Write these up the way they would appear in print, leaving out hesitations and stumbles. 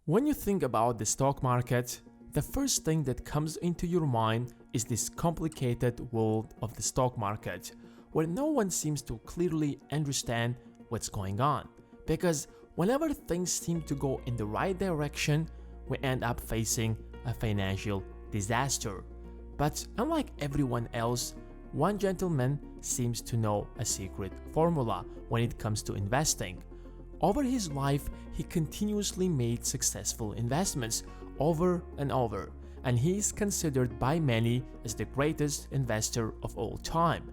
When you think about the stock market, the first thing that comes into your mind is this complicated world of the stock market, where no one seems to clearly understand what's going on. Because whenever things seem to go in the right direction, we end up facing a financial disaster. But unlike everyone else, one gentleman seems to know a secret formula when it comes to investing. Over his life, he continuously made successful investments over and over, and he is considered by many as the greatest investor of all time.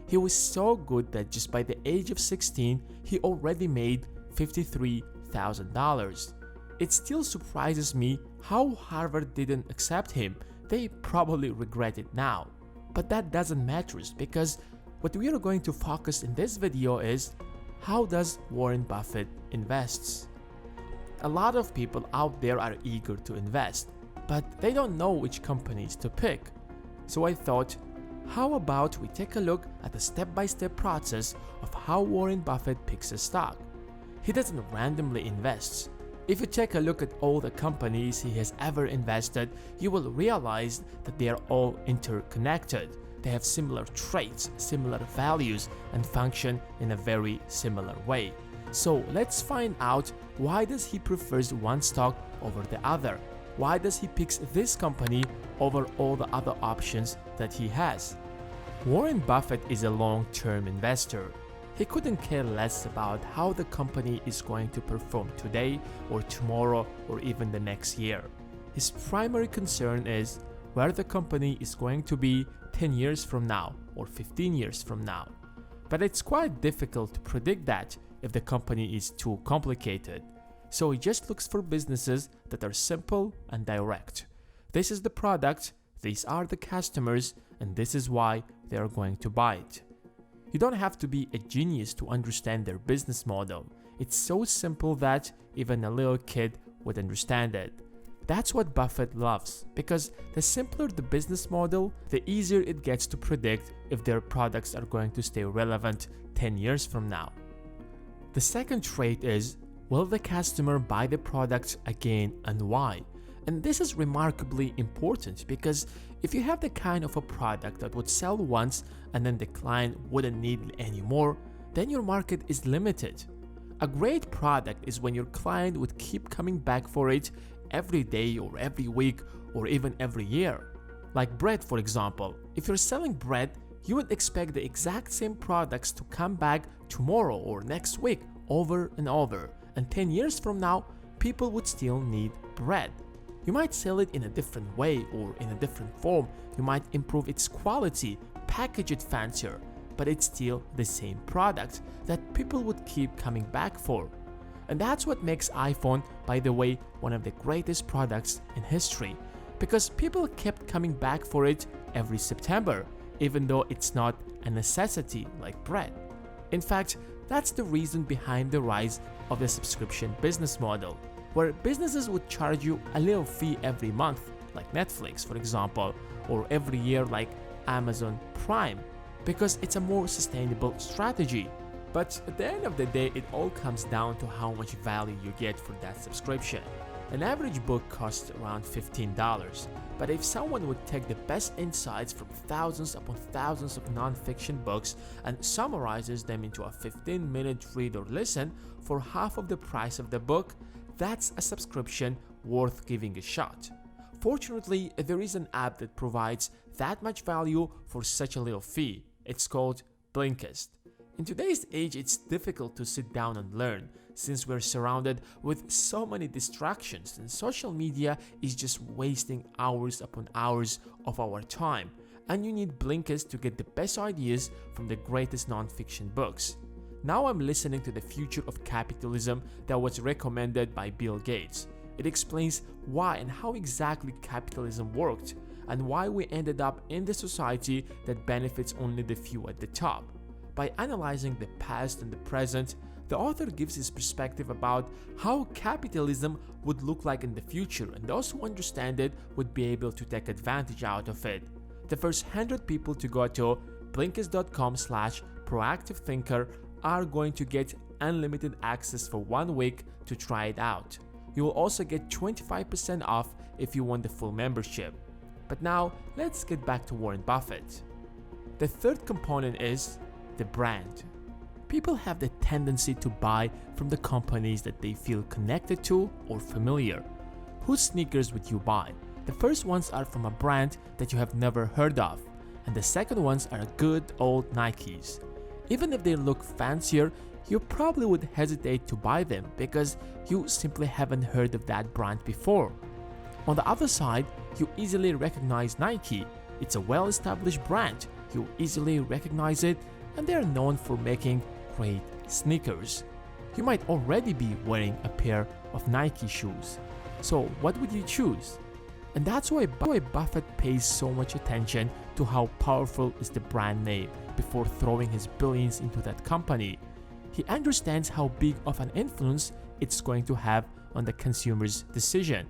He was so good that just by the age of 16, he already made $53,000. It still surprises me how Harvard didn't accept him. They probably regret it now. But that doesn't matter because what we are going to focus in this video is how does Warren Buffett invests? A lot of people out there are eager to invest, but they don't know which companies to pick. So I thought, how about we take a look at the step-by-step process of how Warren Buffett picks a stock. He doesn't randomly invest. If you take a look at all the companies he has ever invested, you will realize that they are all interconnected. They have similar traits, similar values, and function in a very similar way. So let's find out, why does he prefers one stock over the other? Why does he picks this company over all the other options that he has? Warren Buffett is a long-term investor. He couldn't care less about how the company is going to perform today or tomorrow or even the next year. His primary concern is where the company is going to be 10 years from now or 15 years from now. But it's quite difficult to predict that if the company is too complicated. So he just looks for businesses that are simple and direct. This is the product, these are the customers, and this is why they are going to buy it. You don't have to be a genius to understand their business model. It's so simple that even a little kid would understand it. That's what Buffett loves, because the simpler the business model, the easier it gets to predict if their products are going to stay relevant 10 years from now. The second trait is, will the customer buy the product again and why? And this is remarkably important because if you have the kind of a product that would sell once and then the client wouldn't need it anymore, then your market is limited. A great product is when your client would keep coming back for it every day or every week or even every year. Like bread, for example. If you're selling bread, you would expect the exact same products to come back tomorrow or next week over and over. And 10 years from now, people would still need bread. You might sell it in a different way or in a different form. You might improve its quality, package it fancier, but it's still the same product that people would keep coming back for. And that's what makes iPhone, by the way, one of the greatest products in history, because people kept coming back for it every September, even though it's not a necessity like bread. In fact, that's the reason behind the rise of the subscription business model, where businesses would charge you a little fee every month, like Netflix, for example, or every year like Amazon Prime, because it's a more sustainable strategy. But at the end of the day, it all comes down to how much value you get for that subscription. An average book costs around $15, but if someone would take the best insights from thousands upon thousands of non-fiction books and summarizes them into a 15-minute read or listen for half of the price of the book, that's a subscription worth giving a shot. Fortunately, there is an app that provides that much value for such a little fee. It's called Blinkist. In today's age, it's difficult to sit down and learn since we're surrounded with so many distractions and social media is just wasting hours upon hours of our time, and you need Blinkist to get the best ideas from the greatest non-fiction books. Now I'm listening to The Future of Capitalism that was recommended by Bill Gates. It explains why and how exactly capitalism worked and why we ended up in the society that benefits only the few at the top. By analyzing the past and the present, the author gives his perspective about how capitalism would look like in the future, and those who understand it would be able to take advantage out of it. The first 100 people to go to Blinkist.com/proactivethinker are going to get unlimited access for 1 week to try it out. You will also get 25% off if you want the full membership. But now, let's get back to Warren Buffett. The third component is the brand. People have the tendency to buy from the companies that they feel connected to or familiar. Whose sneakers would you buy? The first ones are from a brand that you have never heard of, and the second ones are good old Nikes. Even if they look fancier, you probably would hesitate to buy them because you simply haven't heard of that brand before. On the other side, you easily recognize Nike. It's a well-established brand. You easily recognize it, and they are known for making great sneakers. You might already be wearing a pair of Nike shoes. So what would you choose? And that's why Buffett pays so much attention to how powerful is the brand name before throwing his billions into that company. He understands how big of an influence it's going to have on the consumer's decision.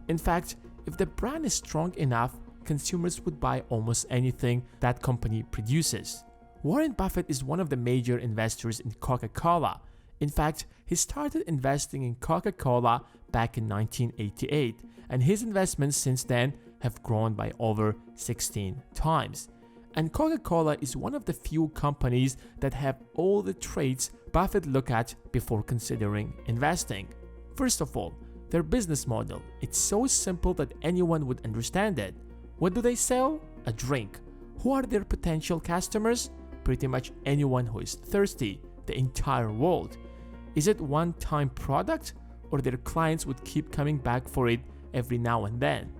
In fact, if the brand is strong enough, consumers would buy almost anything that company produces. Warren Buffett is one of the major investors in Coca-Cola. In fact, he started investing in Coca-Cola back in 1988, and his investments since then have grown by over 16 times. And Coca-Cola is one of the few companies that have all the traits Buffett look at before considering investing. First of all, their business model. It's so simple that anyone would understand it. What do they sell? A drink. Who are their potential customers? Pretty much anyone who is thirsty, the entire world. Is it one-time product, or their clients would keep coming back for it every now and then?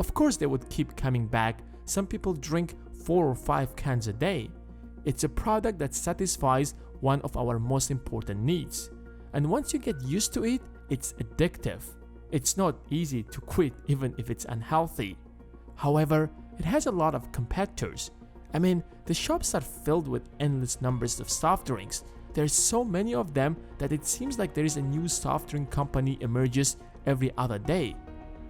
Of course they would keep coming back. Some people drink 4 or 5 cans a day. It's a product that satisfies one of our most important needs. And once you get used to it, it's addictive. It's not easy to quit even if it's unhealthy. However, it has a lot of competitors. I mean, the shops are filled with endless numbers of soft drinks. There's so many of them that it seems like there is a new soft drink company emerges every other day.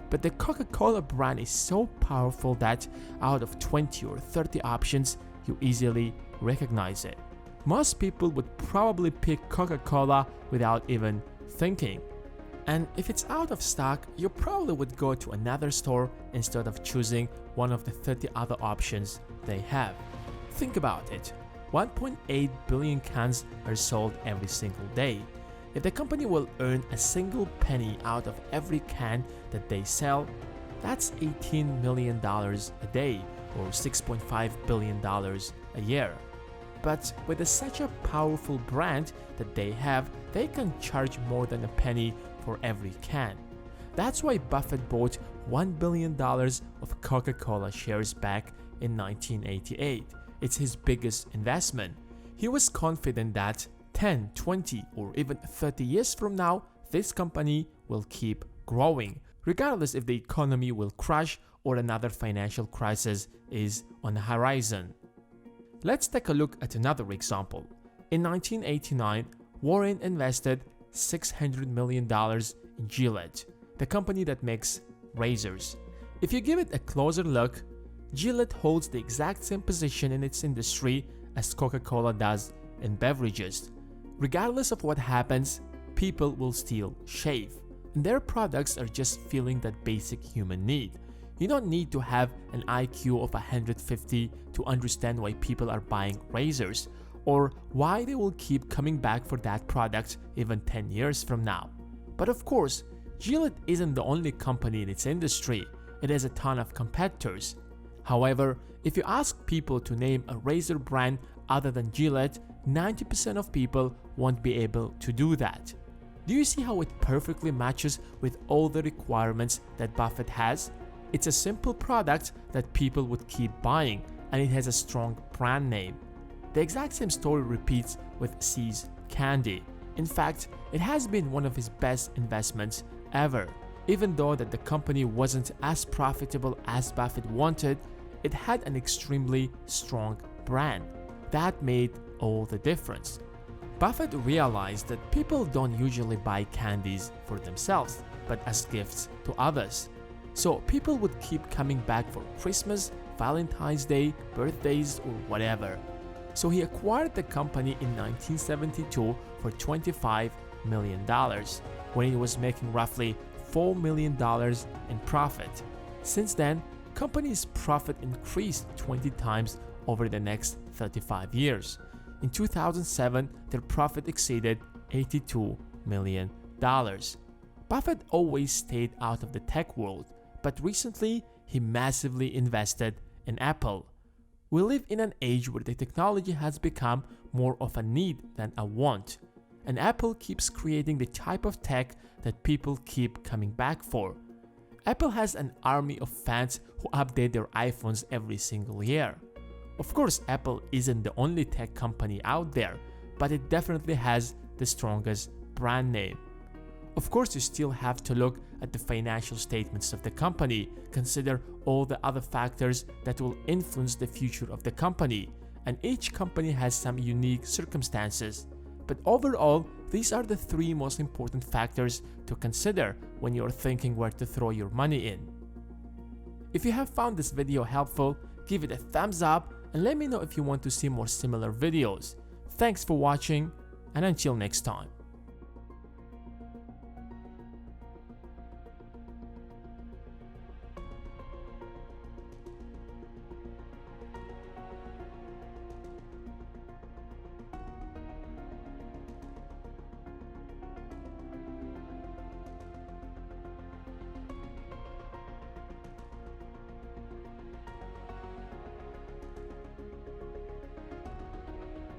But the Coca-Cola brand is so powerful that out of 20 or 30 options, you easily recognize it. Most people would probably pick Coca-Cola without even thinking. And if it's out of stock, you probably would go to another store instead of choosing one of the 30 other options they have. Think about it. 1.8 billion cans are sold every single day. If the company will earn a single penny out of every can that they sell, that's $18 million a day or $6.5 billion a year. But with such a powerful brand that they have, they can charge more than a penny for every can. That's why Buffett bought $1 billion of Coca-Cola shares back in 1988. It's his biggest investment. He was confident that 10, 20, or even 30 years from now, this company will keep growing, regardless if the economy will crash or another financial crisis is on the horizon. Let's take a look at another example. In 1989, Warren invested $600 million in Gillette, the company that makes razors. If you give it a closer look, Gillette holds the exact same position in its industry as Coca-Cola does in beverages. Regardless of what happens, people will still shave, and their products are just filling that basic human need. You don't need to have an IQ of 150 to understand why people are buying razors, or why they will keep coming back for that product even 10 years from now. But of course, Gillette isn't the only company in its industry. It has a ton of competitors. However, if you ask people to name a razor brand other than Gillette, 90% of people won't be able to do that. Do you see how it perfectly matches with all the requirements that Buffett has? It's a simple product that people would keep buying, and it has a strong brand name. The exact same story repeats with See's Candy. In fact, it has been one of his best investments ever. Even though that the company wasn't as profitable as Buffett wanted, it had an extremely strong brand. That made all the difference. Buffett realized that people don't usually buy candies for themselves, but as gifts to others. So people would keep coming back for Christmas, Valentine's Day, birthdays, or whatever. So he acquired the company in 1972 for $25 million, when it was making roughly $4 million in profit. Since then, company's profit increased 20 times over the next 35 years. In 2007, their profit exceeded $82 million. Buffett always stayed out of the tech world, but recently he massively invested in Apple. We live in an age where the technology has become more of a need than a want, and Apple keeps creating the type of tech that people keep coming back for. Apple has an army of fans who update their iPhones every single year. Of course, Apple isn't the only tech company out there, but it definitely has the strongest brand name. Of course, you still have to look at the financial statements of the company, consider all the other factors that will influence the future of the company, and each company has some unique circumstances. But overall, these are the three most important factors to consider when you're thinking where to throw your money in. If you have found this video helpful, give it a thumbs up and let me know if you want to see more similar videos. Thanks for watching, and until next time.